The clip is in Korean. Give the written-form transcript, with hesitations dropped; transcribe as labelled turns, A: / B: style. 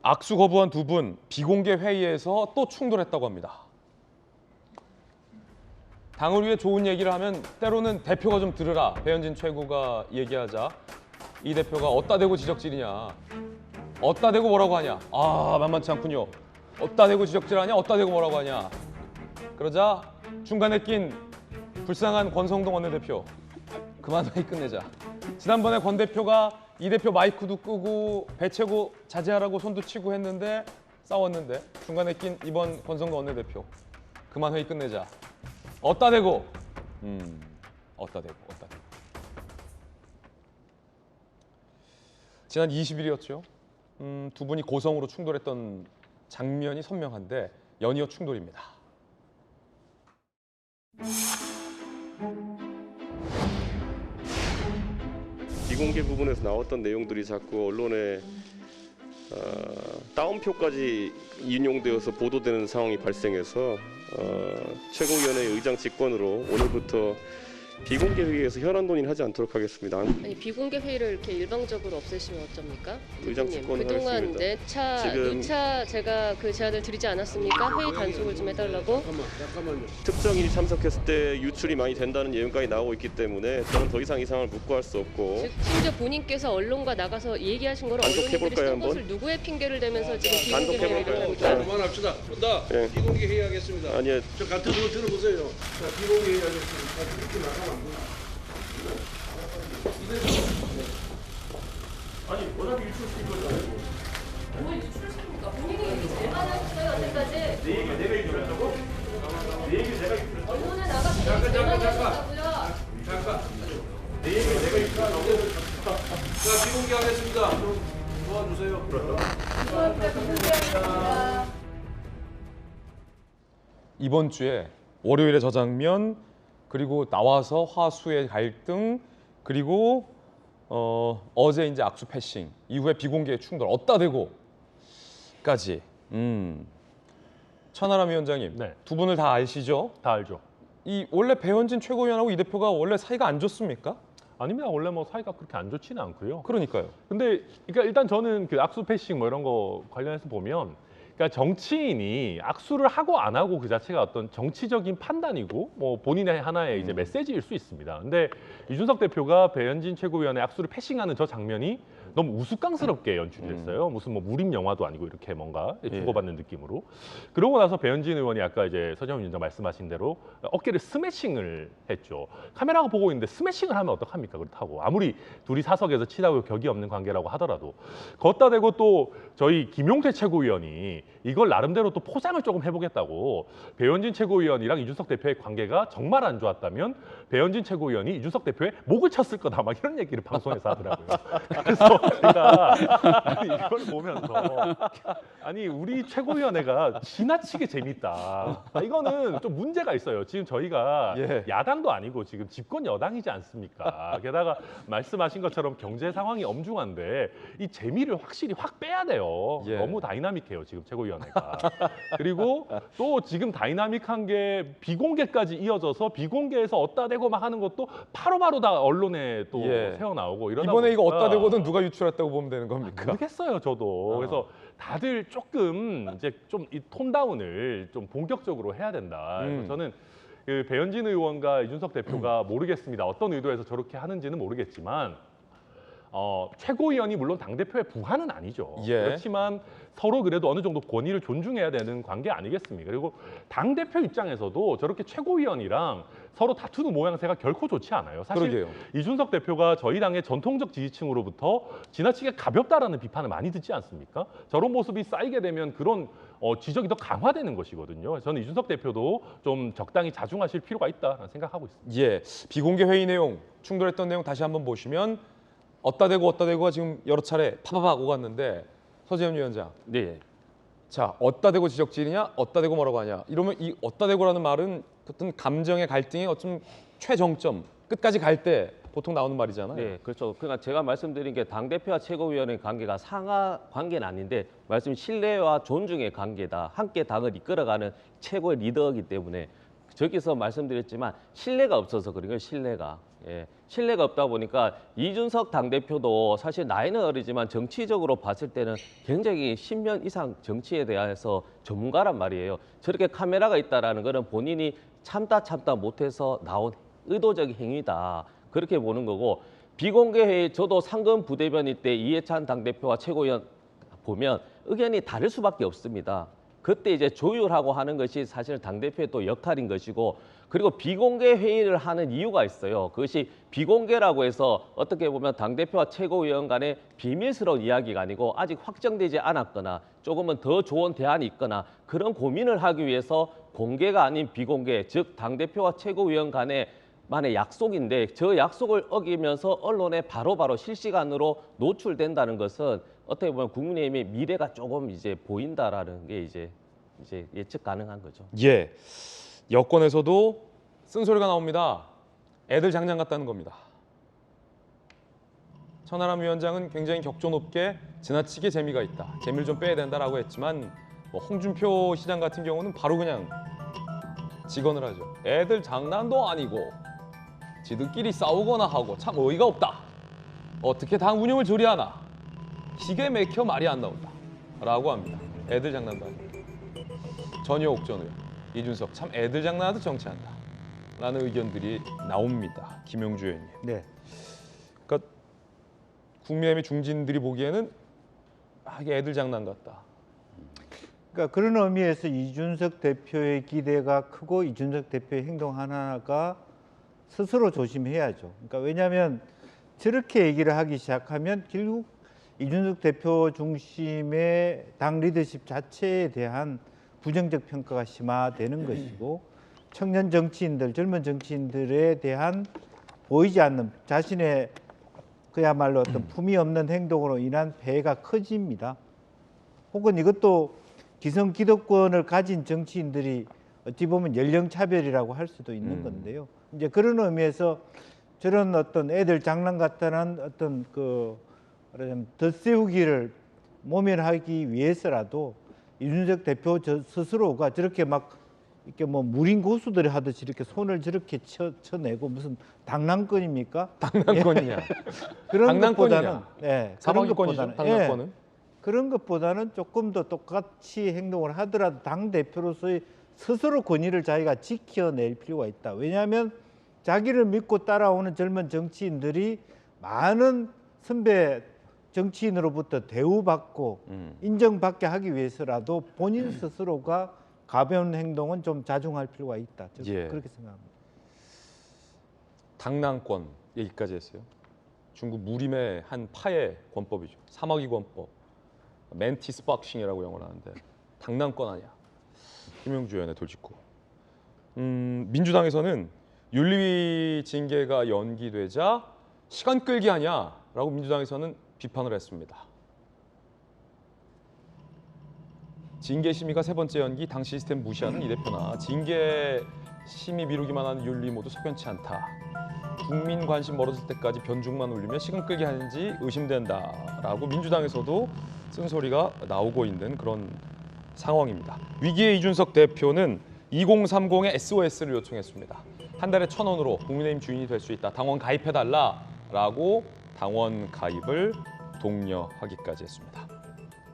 A: 악수 거부한 두 분 비공개 회의에서 또 충돌했다고 합니다. 당을 위해 좋은 얘기를 하면 때로는 대표가 좀 들으라. 배현진 최고가 얘기하자 이 대표가 어따 대고 지적질이냐. 어따 대고 뭐라고 하냐. 만만치 않군요. 어따 대고 지적질하냐. 어따 대고 뭐라고 하냐. 그러자 중간에 낀 불쌍한 권성동 원내대표. 그만 회의 끝내자. 지난번에 권 대표가 이 대표 마이크도 끄고 배 채고 자제하라고 손도 치고 했는데 싸웠는데 중간에 낀 이번 권성동 원내대표. 그만 회의 끝내자. 어따 대고. 어따 대고. 지난 20일이었죠. 두 분이 고성으로 충돌했던 장면이 선명한데 연이어 충돌입니다.
B: 비공개 부분에서 나왔던 내용들이 자꾸 언론에 다운표까지 인용되어서 보도되는 상황이 발생해서 최고위원회 의장 직권으로 오늘부터 비공개 회의에서 현안 논의를 하지 않도록 하겠습니다.
C: 아니 비공개 회의를 이렇게 일방적으로 없애시면 어쩝니까?
B: 의장
C: 대표님,
B: 직권을
C: 그동안
B: 하겠습니다.
C: 내 차 제가 그 제안을 드리지 않았습니까? 회의 단속을 좀 해달라고.
D: 잠깐만요.
B: 특정인이 참석했을 때 유출이 많이 된다는 예언까지 나오고 있기 때문에 저는 더 이상 이 상황을 묵고할 수 없고
C: 즉 심지어 본인께서 언론과 나가서 얘기하신 거를 언론인들이
B: 단독해볼까요,
C: 쓴
B: 한번?
C: 것을 누구의 핑계를 대면서 지금 비공개
B: 단독해볼까요?
C: 회의를
D: 자,
C: 합니까?
D: 그만합시다. 나
B: 예.
D: 비공개 회의하겠습니다.
B: 아니요.
D: 저 같은 거 들어보세요. 자, 비공개 회의하겠습니다. 이렇게 나가면 안 돼요.
B: 아니 워낙 유출시킨 거잖아요.
C: 뭘 유출시킵니까? 본인이 얘기 제일 많이 하셨어요 여태까지.
B: 내가 유출했다고? 내 얘기 내가 유출했다고?
C: 언론에 나가서 얘기 제일 많이 하셨다고요.
D: 잠깐.
B: 내 얘기 내가 유출했다고?
D: 자, 비공개 하겠습니다. 좀 도와주세요.
A: 이번 주에 월요일에 저 장면 그리고 나와서 화수의 갈등 그리고 어제 이제 악수 패싱 이후에 비공개 충돌 어따 대고까지 천하람 위원장님
E: 네.
A: 두 분을 다 아시죠?
E: 다 알죠.
A: 이 원래 배현진 최고위원하고 이 대표가 원래 사이가 안 좋습니까?
E: 아닙니다. 원래 뭐 사이가 그렇게 안 좋지는 않고요.
A: 그러니까요.
E: 근데 그러니까 일단 저는 그 악수 패싱 뭐 이런 거 관련해서 보면 그러니까 정치인이 악수를 하고 안 하고 그 자체가 어떤 정치적인 판단이고 뭐 본인의 하나의 이제 메시지일 수 있습니다. 근데 이준석 대표가 배현진 최고위원의 악수를 패싱하는 저 장면이 너무 우스꽝스럽게 연출이 됐어요. 무슨 뭐 무림 영화도 아니고 이렇게 뭔가 주고받는 느낌으로. 그러고 나서 배현진 의원이 아까 이제 서정훈 위원장 말씀하신 대로 어깨를 스매싱을 했죠. 카메라가 보고 있는데 스매싱을 하면 어떡합니까? 그렇다고. 아무리 둘이 사석에서 친하고 격이 없는 관계라고 하더라도. 걷다 대고 또 저희 김용태 최고위원이 이걸 나름대로 또 포장을 조금 해보겠다고 배현진 최고위원이랑 이준석 대표의 관계가 정말 안 좋았다면 배현진 최고위원이 이준석 대표의 목을 쳤을 거다 막 이런 얘기를 방송에서 하더라고요. 그래서 제가 아니, 이걸 보면서 아니 우리 최고위원회가 지나치게 재밌다. 이거는 좀 문제가 있어요. 지금 저희가 야당도 아니고 지금 집권 여당이지 않습니까? 게다가 말씀하신 것처럼 경제 상황이 엄중한데 이 재미를 확실히 확 빼야 돼요. 너무 다이나믹해요 지금 최고위원회가. 그리고 또 지금 다이나믹한 게 비공개까지 이어져서 비공개에서 어따 대고 막 하는 것도 바로바로 다 언론에 또 새어 나오고 이러다
A: 이번에 이거
E: 보니까
A: 어따 대고는 누가 유출했다고 보면 되는 겁니까?
E: 모르겠어요 저도. 그래서 다들 조금 이제 좀 이 톤다운을 좀 본격적으로 해야 된다. 그래서 저는 그 배현진 의원과 이준석 대표가 모르겠습니다. 어떤 의도에서 저렇게 하는지는 모르겠지만 최고위원이 물론 당대표의 부하는 아니죠. 그렇지만 서로 그래도 어느 정도 권위를 존중해야 되는 관계 아니겠습니까? 그리고 당대표 입장에서도 저렇게 최고위원이랑 서로 다투는 모양새가 결코 좋지 않아요. 사실
A: 그러게요.
E: 이준석 대표가 저희 당의 전통적 지지층으로부터 지나치게 가볍다라는 비판을 많이 듣지 않습니까? 저런 모습이 쌓이게 되면 그런 지적이 더 강화되는 것이거든요. 저는 이준석 대표도 좀 적당히 자중하실 필요가 있다라는 생각하고 있습니다.
A: 비공개 회의 내용, 충돌했던 내용 다시 한번 보시면 어따 대고가 지금 여러 차례 파바박 오갔는데 서재현 위원장.
F: 네.
A: 자, 어따 대고 지적질이냐, 어따 대고 뭐라고 하냐. 이러면 이 어따 대고라는 말은 어떤 감정의 갈등의 어떤 최정점, 끝까지 갈 때 보통 나오는 말이잖아요.
F: 네, 그렇죠. 그러니까 제가 말씀드린 게 당대표와 최고위원의 관계가 상하 관계는 아닌데 말씀 신뢰와 존중의 관계다. 함께 당을 이끌어가는 최고의 리더이기 때문에 저기서 말씀드렸지만 신뢰가 없어서 그런 거예요. 신뢰가. 예, 신뢰가 없다 보니까 이준석 당대표도 사실 나이는 어리지만 정치적으로 봤을 때는 굉장히 10년 이상 정치에 대해서 전문가란 말이에요. 저렇게 카메라가 있다라는 거는 본인이 참다 못해서 나온 의도적 행위다. 그렇게 보는 거고 비공개 회의 저도 상근 부대변인 때 이해찬 당대표와 최고위원 보면 의견이 다를 수밖에 없습니다. 그때 이제 조율하고 하는 것이 사실 당대표의 또 역할인 것이고 그리고 비공개 회의를 하는 이유가 있어요. 그것이 비공개라고 해서 어떻게 보면 당대표와 최고위원 간의 비밀스러운 이야기가 아니고 아직 확정되지 않았거나 조금은 더 좋은 대안이 있거나 그런 고민을 하기 위해서 공개가 아닌 비공개, 즉 당대표와 최고위원 간의 만의 약속인데 저 약속을 어기면서 언론에 바로바로 실시간으로 노출된다는 것은 어떻게 보면 국민의힘의 미래가 조금 이제 보인다라는 게 이제 예측 가능한 거죠.
A: 예, 여권에서도 쓴소리가 나옵니다. 애들 장난 같다는 겁니다. 천하람 위원장은 굉장히 격조 높게 지나치게 재미가 있다. 재미를 좀 빼야 된다라고 했지만 뭐 홍준표 시장 같은 경우는 바로 그냥 직언을 하죠. 애들 장난도 아니고 지들끼리 싸우거나 하고 참 어이가 없다. 어떻게 당 운영을 저리 하나. 기계 막혀 말이 안 나온다. 라고 합니다. 애들 장난도 아니고. 전효옥 전 의원, 이준석 참 애들 장난하듯 정치한다. 라는 의견들이 나옵니다. 김용주 의원님.
G: 네.
A: 그러니까 국민의힘의 중진들이 보기에는 이게 애들 장난 같다.
G: 그러니까 그런 의미에서 이준석 대표의 기대가 크고 이준석 대표의 행동 하나가 스스로 조심해야죠. 그러니까 왜냐하면 저렇게 얘기를 하기 시작하면 결국 이준석 대표 중심의 당 리더십 자체에 대한 부정적 평가가 심화되는 것이고 청년 정치인들, 젊은 정치인들에 대한 보이지 않는 자신의 그야말로 어떤 품위 없는 행동으로 인한 폐해가 커집니다. 혹은 이것도 기성 기득권을 가진 정치인들이 어찌 보면 연령 차별이라고 할 수도 있는 건데요. 이제 그런 의미에서 저런 어떤 애들 장난 같다는 어떤 그 덧세우기를 모면하기 위해서라도 이준석 대표 스스로가 저렇게 막 이렇게 뭐 무린 고수들이 하듯이 이렇게 손을 저렇게 쳐내고 무슨 당랑권입니까?
A: 당랑권이냐?
G: 그런
A: 당랑권이냐?
G: 것보다는 그런
A: 사방기권이죠.
G: 것보다는
A: 당랑권은.
G: 그런 것보다는 조금 더 똑같이 행동을 하더라도 당 대표로서의 스스로 권위를 자기가 지켜낼 필요가 있다. 왜냐하면 자기를 믿고 따라오는 젊은 정치인들이 많은 선배 정치인으로부터 대우받고 인정받게 하기 위해서라도 본인 스스로가 가벼운 행동은 좀 자중할 필요가 있다. 저는
A: 예.
G: 그렇게 생각합니다.
A: 당랑권 얘기까지 했어요. 중국 무림의 한 파의 권법이죠. 사마귀 권법. 멘티스 박싱이라고 영어를 하는데 당랑권 아니야. 김용주 의원의 돌직구. 민주당에서는 윤리위 징계가 연기되자 시간 끌기 아니야라고 민주당에서는 비판을 했습니다. 징계 심의가 세 번째 연기, 당 시스템 무시하는 이 대표나 징계 심의 미루기만 하는 윤리 모두 석연치 않다. 국민 관심 멀어질 때까지 변죽만 울리며 시간 끌기 하는지 의심된다라고 민주당에서도 쓴소리가 나오고 있는 그런 상황입니다. 위기의 이준석 대표는 2030에 SOS를 요청했습니다. 한 달에 1,000원으로 국민의힘 주인이 될 수 있다. 당원 가입해달라라고 당원 가입을 독려하기까지 했습니다.